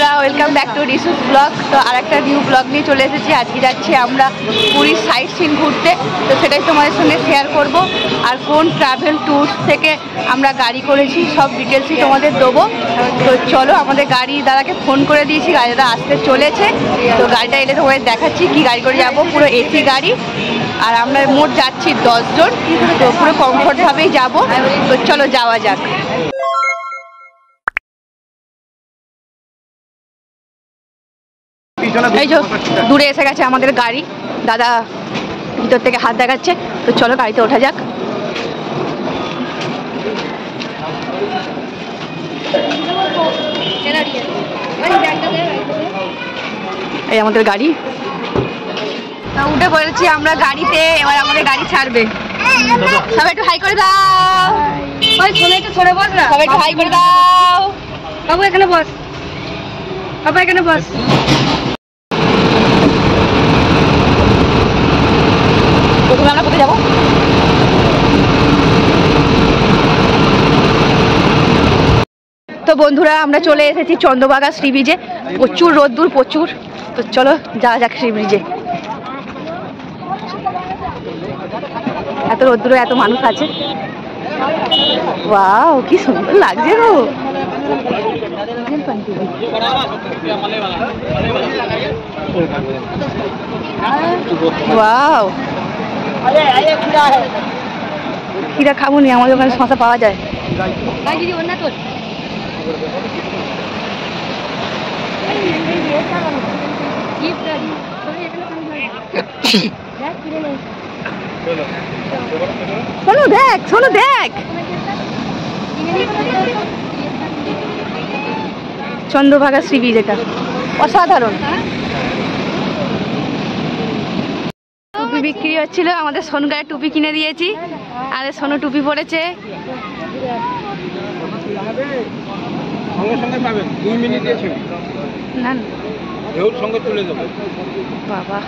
বন্ধুরা, welcome back to রিসুস blog. তো আরেকটা নিউ ব্লগ নিয়ে চলে এসেছি। আজকে যাচ্ছি আমরা পুরীর সাইট সিন ঘুরতে, তো সেটাই তোমাদের সঙ্গে শেয়ার করব। আর কোন ট্রাভেল ট্যুরস থেকে আমরা গাড়ি করেছি সব ডিটেলসই তোমাদের দেবো। তো চলো, আমাদের গাড়ি দাদাকে ফোন করে দিয়েছি, গাড়ি দাদা আসতে চলেছে। তো গাড়িটা এলে তোমাদের দেখাচ্ছি কি গাড়ি করে যাবো। পুরো এসি গাড়ি, আর আমরা মোট যাচ্ছি 10 জন। তো পুরো কমফোর্টভাবেই যাবো। তো চলো যাওয়া যাক। এই যে দূরে এসে গেছে আমাদের গাড়ি, দাদা ভিতর থেকে হাত দেখাচ্ছে। তো চলো গাড়িতে ওঠা যাক। এই আমাদের গাড়ি, উঠে পড়েছি আমরা গাড়িতে। এবার আমাদের গাড়ি ছাড়বে। সবাই একটু হাই করে দাও। একটু সরে বস না, সবাই একটু হাই করে দাও। বাবু এখানে বস, বাবা এখানে বস। প্রথমে আমরা কোথায় যাবো? তো বন্ধুরা, আমরা চলে এসেছি চন্দ্রভাগা সি বিচে। প্রচুর রোদ্দুর, প্রচুর। তো চলো যাওয়া যাক সি বিচে। এত রোদ্দুরে এত মানুষ আছে। ওয়াও, কি সুন্দর লাগছে গো। ওয়াও, খিরা খাবো নি, আমাদের ওখানে শশা পাওয়া যায়। শোনো দেখ, শোনো দেখ, চন্দ্রভাগা সি বিচ, এটা অসাধারণ। টুপি বিক্রি হচ্ছিল, আমাদের সোনগায়ে টুপি কিনে দিয়েছি। আর সোনু টুপি পরেছে। না বাবা,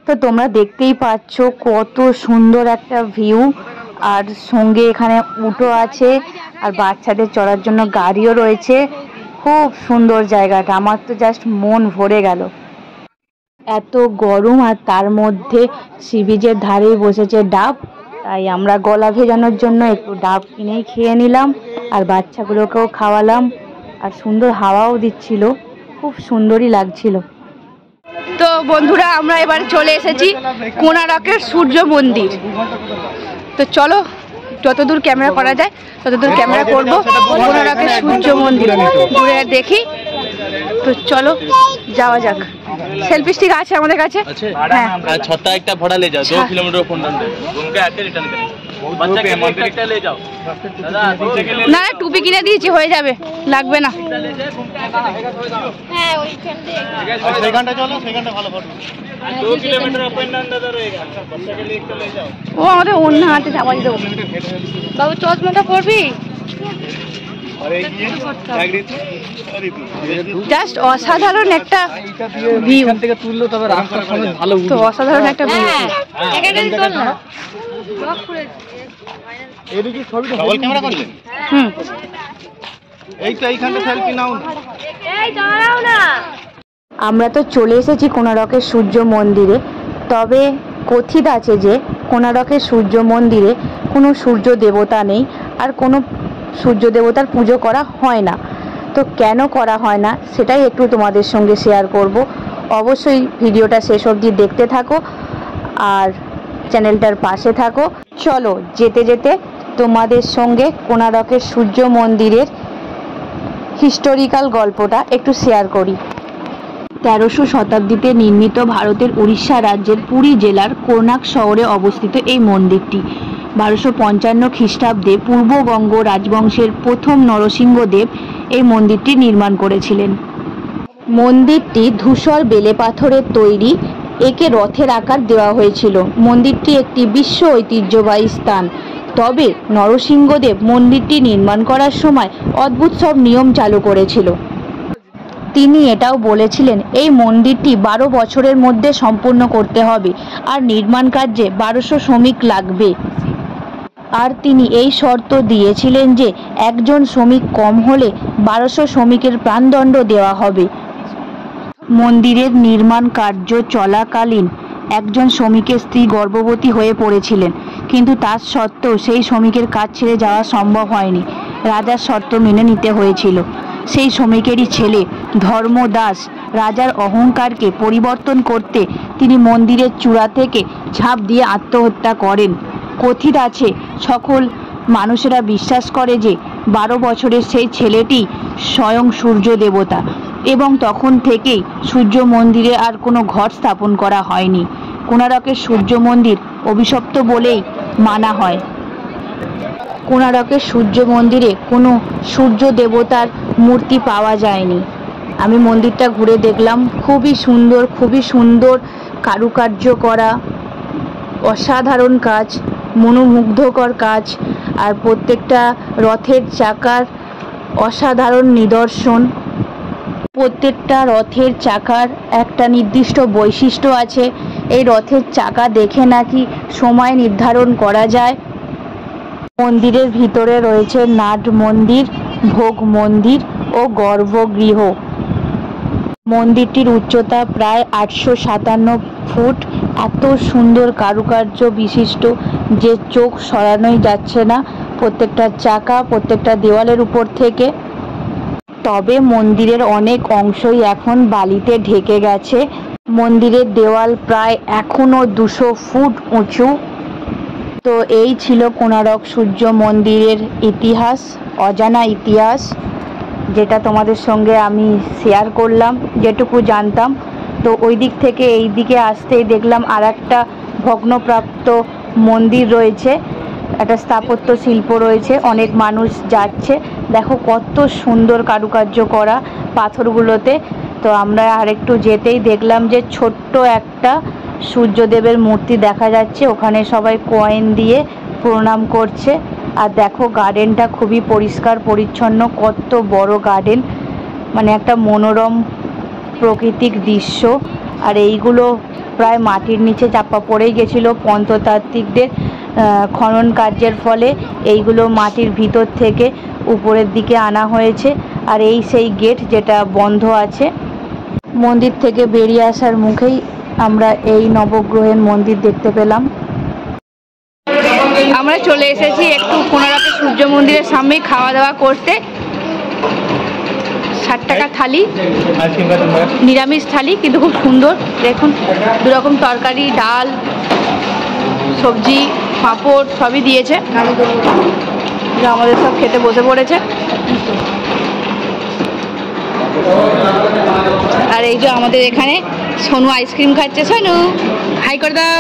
তো তোমরা দেখতেই পাচ্ছ কত সুন্দর একটা ভিউ। আর সঙ্গে এখানে উটো আছে, আর বাচ্চাদের চড়ার জন্য গাড়িও রয়েছে। খুব সুন্দর জায়গাটা, আমার তো জাস্ট মন ভরে গেল। এত গরম, আর তার মধ্যে সি বিচের ধারেই বসেছে ডাব। তাই আমরা গলা ভেজানোর জন্য একটু ডাব কিনেই খেয়ে নিলাম, আর বাচ্চাগুলোকেও খাওয়ালাম। আর সুন্দর হাওয়াও দিচ্ছিল, খুব সুন্দরই লাগছিল। তো বন্ধুরা, আমরা এবার চলে এসেছি কোণারকের সূর্য মন্দির। তো চলো, যতদূর ক্যামেরা করা যায় ততদূর ক্যামেরা করবো। কোণারকের সূর্য মন্দির ঘুরে দেখি। তো চলো যাওয়া যাক। সেলফি স্টিক আছে আমাদের কাছে। হ্যাঁ, छोटा একটা ভাড়া ले जाओ, 2 किलोमीटर फोन दे घूम के आके रिटर्न करें। बच्चा के একটা ले जाओ दादा, না টুপি কিনে দিয়েছি, হয়ে যাবে, লাগবে না। হ্যাঁ ওইখান থেকে সেখানটা চলো, সেখানটা ভালো photo. 2 kilometre up and down दादा रहेगा। बच्चा के लिए একটা ले जाओ। ও আমাদের অন্য হাতে যাওয়া দেবো। বাবু চশমাটা পরবি? জাস্ট অসাধারণ একটা ভিউ। এখান থেকে তুললো তবে রাস্তার সামনে ভালো। তো অসাধারণ একটা ভিউ। এখানে তোল না, ব্লক করে এদিকে ছবিটা ডাবল ক্যামেরা করলেন। এইটা এইখানটা সেলফি নাও। এই দাঁড়াও না। আমরা তো চলে এসেছি কোণারকের সূর্য মন্দিরে। তবে কথিত আছে যে কোণারকের সূর্য মন্দিরে কোনো সূর্য দেবতা নেই, আর কোনো সূর্য দেবতার পুজো করা হয় না। তো কেন করা হয় না সেটাই একটু তোমাদের সঙ্গে শেয়ার করব। অবশ্যই ভিডিওটা শেষ অবধি দেখতে থাকো, আর চ্যানেলটার পাশে থাকো। চলো যেতে যেতে তোমাদের সঙ্গে কোণারকের সূর্য মন্দিরের হিস্টোরিক্যাল গল্পটা একটু শেয়ার করি। 13শো শতাব্দীতে নির্মিত ভারতের উড়িষ্যা রাজ্যের পুরী জেলার কোণার্ক শহরে অবস্থিত এই মন্দিরটি 1255 খ্রিস্টাব্দে পূর্ববঙ্গ রাজবংশের প্রথম নরসিংহদেব এই মন্দিরটি নির্মাণ করেছিলেন। মন্দিরটি ধূসর বেলে পাথরের তৈরি, একে রথের আকার দেওয়া হয়েছিল। মন্দিরটি একটি বিশ্ব ঐতিহ্যবাহী স্থান। তবে নরসিংহদেব মন্দিরটি নির্মাণ করার সময় অদ্ভুত সব নিয়ম চালু করেছিল। তিনি এটাও বলেছিলেন এই মন্দিরটি 12 বছরের মধ্যে সম্পূর্ণ করতে হবে, আর নির্মাণ কার্যে 1200 শ্রমিক লাগবে। আর তিনি এই শর্ত দিয়েছিলেন যে একজন শ্রমিক কম হলে 1200 শ্রমিকের প্রাণদণ্ড দেওয়া হবে। মন্দিরের নির্মাণ কার্য চলাকালীন একজন শ্রমিকের স্ত্রী গর্ভবতী হয়ে পড়েছিলেন, কিন্তু তার সত্ত্বেও সেই শ্রমিকের কাজ ছেড়ে যাওয়া সম্ভব হয়নি। রাজার শর্ত মেনে নিতে হয়েছিল। সেই শ্রমিকেরই ছেলে ধর্মদাস রাজার অহংকারকে পরিবর্তন করতে তিনি মন্দিরের চূড়া থেকে ঝাঁপ দিয়ে আত্মহত্যা করেন। কথিত আছে, সকল মানুষেরা বিশ্বাস করে যে 12 বছরের সেই ছেলেটি স্বয়ং সূর্য দেবতা, এবং তখন থেকেই সূর্য মন্দিরে আর কোনো ঘট স্থাপন করা হয়নি। কোণারকের সূর্য মন্দির অভিশপ্ত বলেই মানা হয়। কোণারকের সূর্য মন্দিরে কোনো সূর্য দেবতার মূর্তি পাওয়া যায়নি। আমি মন্দিরটা ঘুরে দেখলাম, খুবই সুন্দর কারুকার্য করা, অসাধারণ কাজ, মনোমুগ্ধকর কাজ। আর প্রত্যেকটা রথের চাকার অসাধারণ নিদর্শন। প্রত্যেকটা রথের চাকার একটা নির্দিষ্ট বৈশিষ্ট্য আছে। এই রথের চাকা দেখে নাকি সময় নির্ধারণ করা যায়। মন্দিরের ভিতরে রয়েছে নাট মন্দির, ভোগ মন্দির ও গর্ভগৃহ। মন্দিরটির উচ্চতা প্রায় 857 ফুট। এত সুন্দর কারুকার্য বিশিষ্ট যে চোখ সরানোই যাচ্ছে না প্রত্যেকটা চাকা, প্রত্যেকটা দেওয়ালের উপর থেকে। তবে মন্দিরের অনেক অংশই এখন বালিতে ঢেকে গেছে। মন্দিরের দেওয়াল প্রায় এখনও 200 ফুট উঁচু। তো এই ছিল কোণারক সূর্য মন্দিরের ইতিহাস, অজানা ইতিহাস, যেটা তোমাদের সঙ্গে আমি শেয়ার করলাম যেটুকু জানতাম। তো ওই দিক থেকে এই দিকে আসতেই দেখলাম আর একটা ভগ্নপ্রাপ্ত মন্দির রয়েছে, একটা স্থাপত্য শিল্প রয়েছে, অনেক মানুষ যাচ্ছে। দেখো কত সুন্দর কারুকার্য করা পাথরগুলোতে। তো আমরা আরেকটু যেতেই দেখলাম যে ছোট্ট একটা সূর্যদেবের মূর্তি দেখা যাচ্ছে। ওখানে সবাই কয়েন দিয়ে প্রণাম করছে। আর দেখো গার্ডেনটা খুবই পরিষ্কার পরিচ্ছন্ন, কত বড় গার্ডেন, মানে একটা মনোরম প্রাকৃতিক দৃশ্য। আর এইগুলো প্রায় মাটির নিচে চাপা পড়েই গেছিলো প্রত্নতাত্ত্বিকদের খনন কার্যের ফলে। এইগুলো মাটির ভিতর থেকে উপরের দিকে আনা হয়েছে। আর এই সেই গেট যেটা বন্ধ আছে। মন্দির থেকে বেরিয়ে আসার মুখেই আমরা এই নবগ্রহের মন্দির দেখতে পেলাম। আমরা চলে এসেছি একটু কোণারকের সূর্য মন্দিরের সামনে খাওয়া দাওয়া করতে। 60 টাকা থালি, নিরামিষ থালি, কিন্তু খুব সুন্দর। দেখুন 2 রকম তরকারি, ডাল, সবজি, পাঁপড় সবই দিয়েছে। আমাদের সব খেতে বসে পড়েছে। আর এই যে আমাদের এখানে সোনু আইসক্রিম খাচ্ছে। সোনু হাই করে দাও।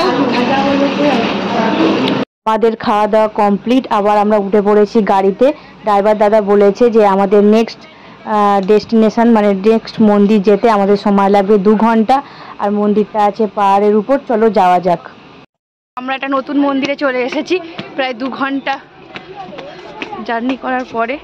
আমাদের খাওয়া দাওয়া কমপ্লিট। আবার আমরা উঠে পড়েছি গাড়িতে। ড্রাইভার দাদা বলেছে যে আমাদের নেক্সট ডেস্টিনেশন মানে নেক্সট মন্দির যেতে আমাদের সময় লাগবে 2 ঘন্টা। আর মন্দিরটা আছে পাহাড়ের উপর। চলো যাওয়া যাক। আমরা একটা নতুন মন্দিরে চলে এসেছি প্রায় 2 ঘন্টা জার্নি করার পরে।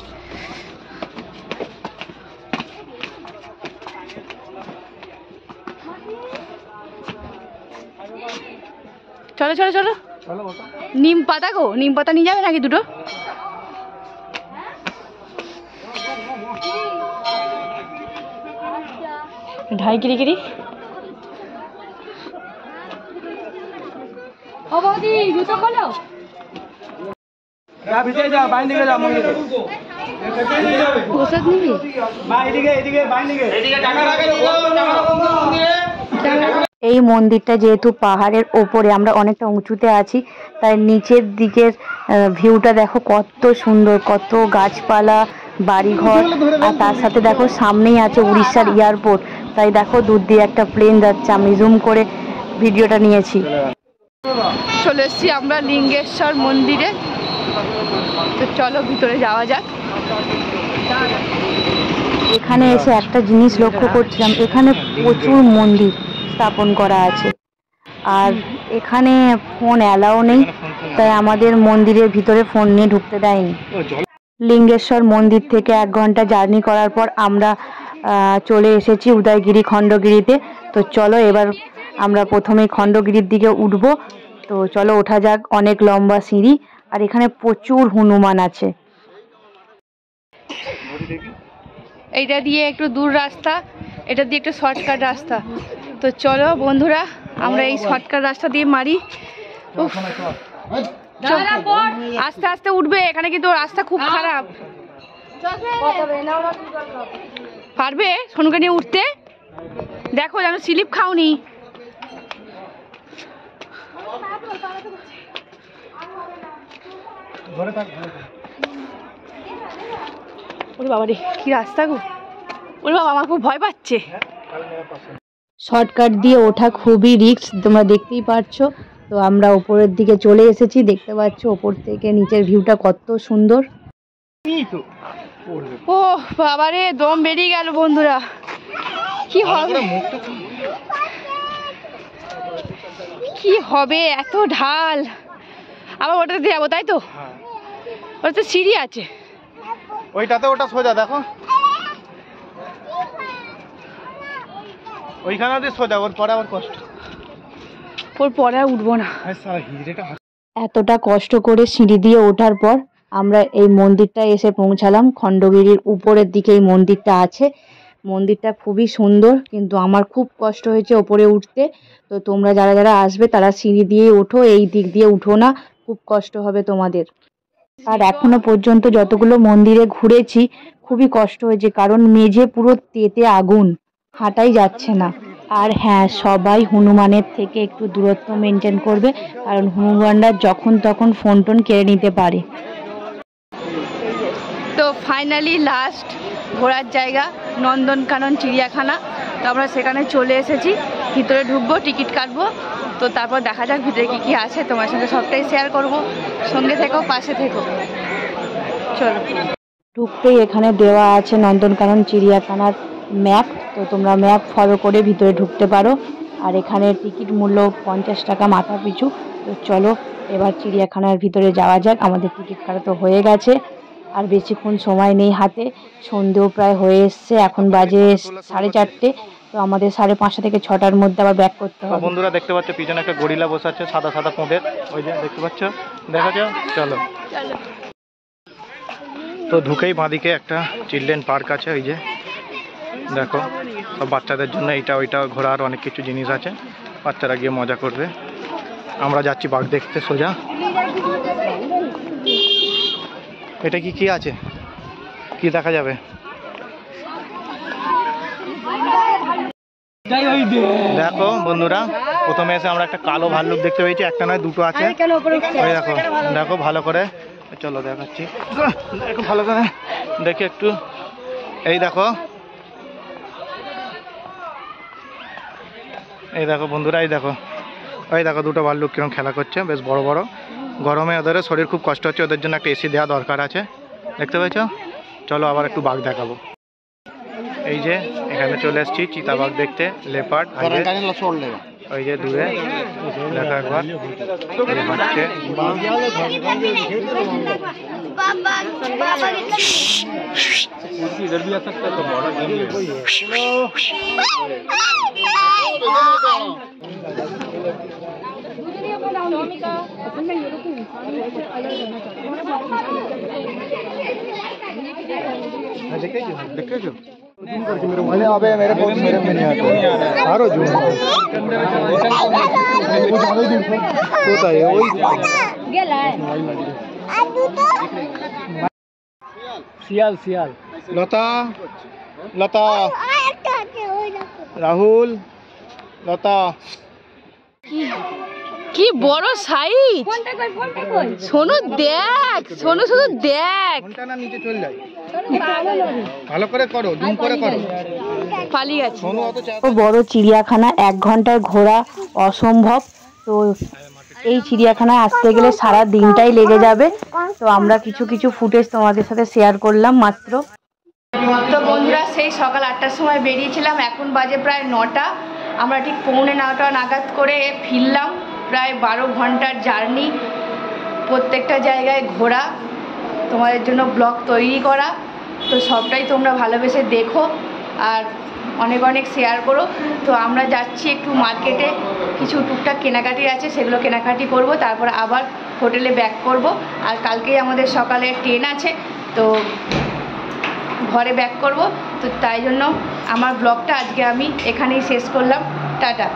চলো চলো চলো। নিম পাতা গো, নিম পাতা নিয়ে যাবে নাকি 2টো? ঢাই কিরি ও বৌদি জুতো খোলো। প্রসাদ নিবি? এই মন্দিরটা যেহেতু পাহাড়ের ওপরে, আমরা অনেকটা উঁচুতে আছি, তাই নিচের দিকের ভিউটা দেখো কত সুন্দর, কত গাছপালা, বাড়িঘর। আর তার সাথে দেখো সামনেই আছে উড়িষ্যার এয়ারপোর্ট। তাই দেখো দূর দিয়ে একটা প্লেন যাচ্ছে। আমি জুম করে ভিডিওটা নিয়েছি। চলে এসেছি আমরা লিঙ্গেশ্বর মন্দিরে। তো চলো ভিতরে যাওয়া যাক। এখানে এসে একটা জিনিস লক্ষ্য করছিলাম, এখানে প্রচুর মন্দির স্থাপন করা আছে। আর এখানে ফোন অ্যালাউ নেই, তাই আমাদের মন্দিরের ভিতরে ফোন নিয়ে ঢুকতে দেয়নি। লিঙ্গেশ্বর মন্দির থেকে 1 ঘন্টা জার্নি করার পর আমরা চলে এসেছি উদয়গিরি খণ্ডগিরিতে। তো চলো এবার আমরা প্রথমে খণ্ডগিরির দিকে উঠবো। তো চলো ওঠা যাক। অনেক লম্বা সিঁড়ি আর এখানে প্রচুর হনুমান আছে। এইটা দিয়ে একটু দূর রাস্তা, এটা দিয়ে একটু শর্টকাট রাস্তা। তো চলো বন্ধুরা, আমরা এই শর্টকাট রাস্তা দিয়ে মারি। আস্তে আস্তে উঠবে, এখানে কিন্তু রাস্তা খুব খারাপ। পারবে সোনুকে নিয়ে উঠতে? দেখো যেন স্লিপ খাওনি। ওরে বাবা রে, কি রাস্তা গো! ওরে বাবা, আমার খুব ভয় পাচ্ছে। শর্টকাট দিয়ে ওঠা খুবই রিস্ক, তোমরা দেখতেই পারছো। তো আমরা উপরের দিকে চলে এসেছি, দেখতে পাচ্ছ ওপর থেকে নিচের ভিউটা কত সুন্দর। ও বাবা রে, দম বেরিয়ে গেল বন্ধুরা। কি হবে, কি হবে, এত ঢাল। আবার ওটাতে যাবো তাই তো? ওটা তো সিঁড়ি আছে। ওইটাতে ওটা সোজা দেখো, ওইখানে দিয়ে সোজা, ওর পরে আবার কষ্ট, ওর পরে আর উঠবো না। এতটা কষ্ট করে সিঁড়ি দিয়ে ওঠার পর আমরা এই মন্দিরটা এসে পৌঁছালাম। খণ্ডগিরির উপরের দিকে এই মন্দিরটা আছে। মন্দিরটা খুবই সুন্দর, কিন্তু আমার খুব কষ্ট হয়েছে ওপরে উঠতে। তো তোমরা যারা যারা আসবে তারা সিঁড়ি দিয়ে ওঠো, এই দিক দিয়ে উঠো না, খুব কষ্ট হবে তোমাদের। আর এখনো পর্যন্ত যতগুলো মন্দিরে ঘুরেছি খুবই কষ্ট হয়েছে, কারণ মেঝে পুরো তেতে আগুন, হাঁটাই যাচ্ছে না। আর হ্যাঁ, সবাই হনুমানের থেকে একটু দূরত্ব মেনটেন করবে, কারণ হনুমানরা যখন তখন ফোন টোন কেড়ে নিতে পারে। তো ফাইনালি লাস্ট ঘোরার জায়গা নন্দনকানন চিড়িয়াখানা। তো আমরা সেখানে চলে এসেছি, ভিতরে ঢুকবো, টিকিট কাটবো। তো তারপর দেখা যাক ভিতরে কি কি আছে, তোমার সঙ্গে সবটাই শেয়ার করব। সঙ্গে থেকো, পাশে থেকো। চলো। ঢুকতেই এখানে দেওয়া আছে নন্দনকানন চিড়িয়াখানার ম্যাপ। তো তোমরা ম্যাপ ফলো করে ভিতরে ঢুকতে পারো। আর এখানে টিকিট মূল্য 50 টাকা মাথা পিছু। তো চলো এবার চিড়িয়াখানার ভিতরে যাওয়া যাক। আমাদের টিকিট কাটা তো হয়ে গেছে, আর বেশিক্ষণ সময় নেই হাতে। সন্ধেও প্রায় হয়ে এসছে, এখন বাজে 4:30। তো আমাদের 5:30 থেকে 6টার মধ্যে আবার ব্যাক করতে হবে। বন্ধুরা দেখতে পাচ্ছ পিছনে একটা গরিলা বসে আছে, সাদা সাদা পোঁদের, ওই যে দেখতে পাচ্ছ, দেখা যাও। চলো। তো ঢুকেই বাঁদিকে একটা চিলড্রেন পার্ক আছে, ওই যে দেখো, সব বাচ্চাদের জন্য এইটা ওইটা ঘোরার অনেক কিছু জিনিস আছে, বাচ্চারা গিয়ে মজা করবে। আমরা যাচ্ছি বাঘ দেখতে সোজা। এটা কি আছে, কি দেখা যাবে? দেখো বন্ধুরা, প্রথমে এসে আমরা একটা কালো ভাল্লুক দেখতে পেয়েছি, একটা নয় দুটো আছে। ওই দেখো, দেখো ভালো করে, চলো দেখাচ্ছি, দেখো ভালো করে দেখে একটু। এই দেখো, এই দেখো বন্ধুরা, এই দেখো, ওই দেখো দুটো ভাল্লুক কিরকম খেলা করছে, বেশ বড় বড়। গরমে ওদের শরীর খুব কষ্ট হচ্ছে, ওদের জন্য একটা এসি দেওয়া দরকার আছে, দেখতে পেয়েছ? চলো আবার একটু বাঘ দেখাবো। এই যে এখানে চলে এসেছি চিতাবাঘ দেখতে, লেপার্ড। ওই যে দূরে দেখা একবার হচ্ছে। দেখেছো? मेरे फोन मेरे में नहीं आता, सारो जो होता है वही गेला है। सियाल सियाल, लता लता, राहुल, लता। কি বড় সাইজ! সোনু দেখ, সোনু শুধু দেখ। ফোনটা না নিচে চলে যায়, ভালো করে করো, জুম করে করো। পালিয়ে গেছে। বড় চিড়িয়াখানা 1 ঘন্টার ঘোরা অসম্ভব। তো এই চিড়িয়াখানায় আসতে গেলে সারা দিনটাই লেগে যাবে। তো আমরা কিছু কিছু ফুটেজ তোমাদের সাথে শেয়ার করলাম মাত্র। তো বন্ধুরা, সেই সকাল 8টার সময় বেরিয়েছিলাম, এখন বাজে প্রায় 9টা। আমরা ঠিক 9:45 নাগাদ করে ফিরলাম। প্রায় 12 ঘন্টার জার্নি, প্রত্যেকটা জায়গায় ঘোরা, তোমাদের জন্য ব্লগ তৈরি করা। তো সবটাই তোমরা ভালোবেসে দেখো আর অনেক অনেক শেয়ার করো। তো আমরা যাচ্ছি একটু মার্কেটে, কিছু টুকটাক কেনাকাটি আছে, সেগুলো কেনাকাটি করব, তারপর আবার হোটেলে ব্যাক করব। আর কালকেই আমাদের সকালে ট্রেন আছে, তো ঘরে ব্যাক করব। তো তাই জন্য আমার ব্লগটা আজকে আমি এখানেই শেষ করলাম। টাটা।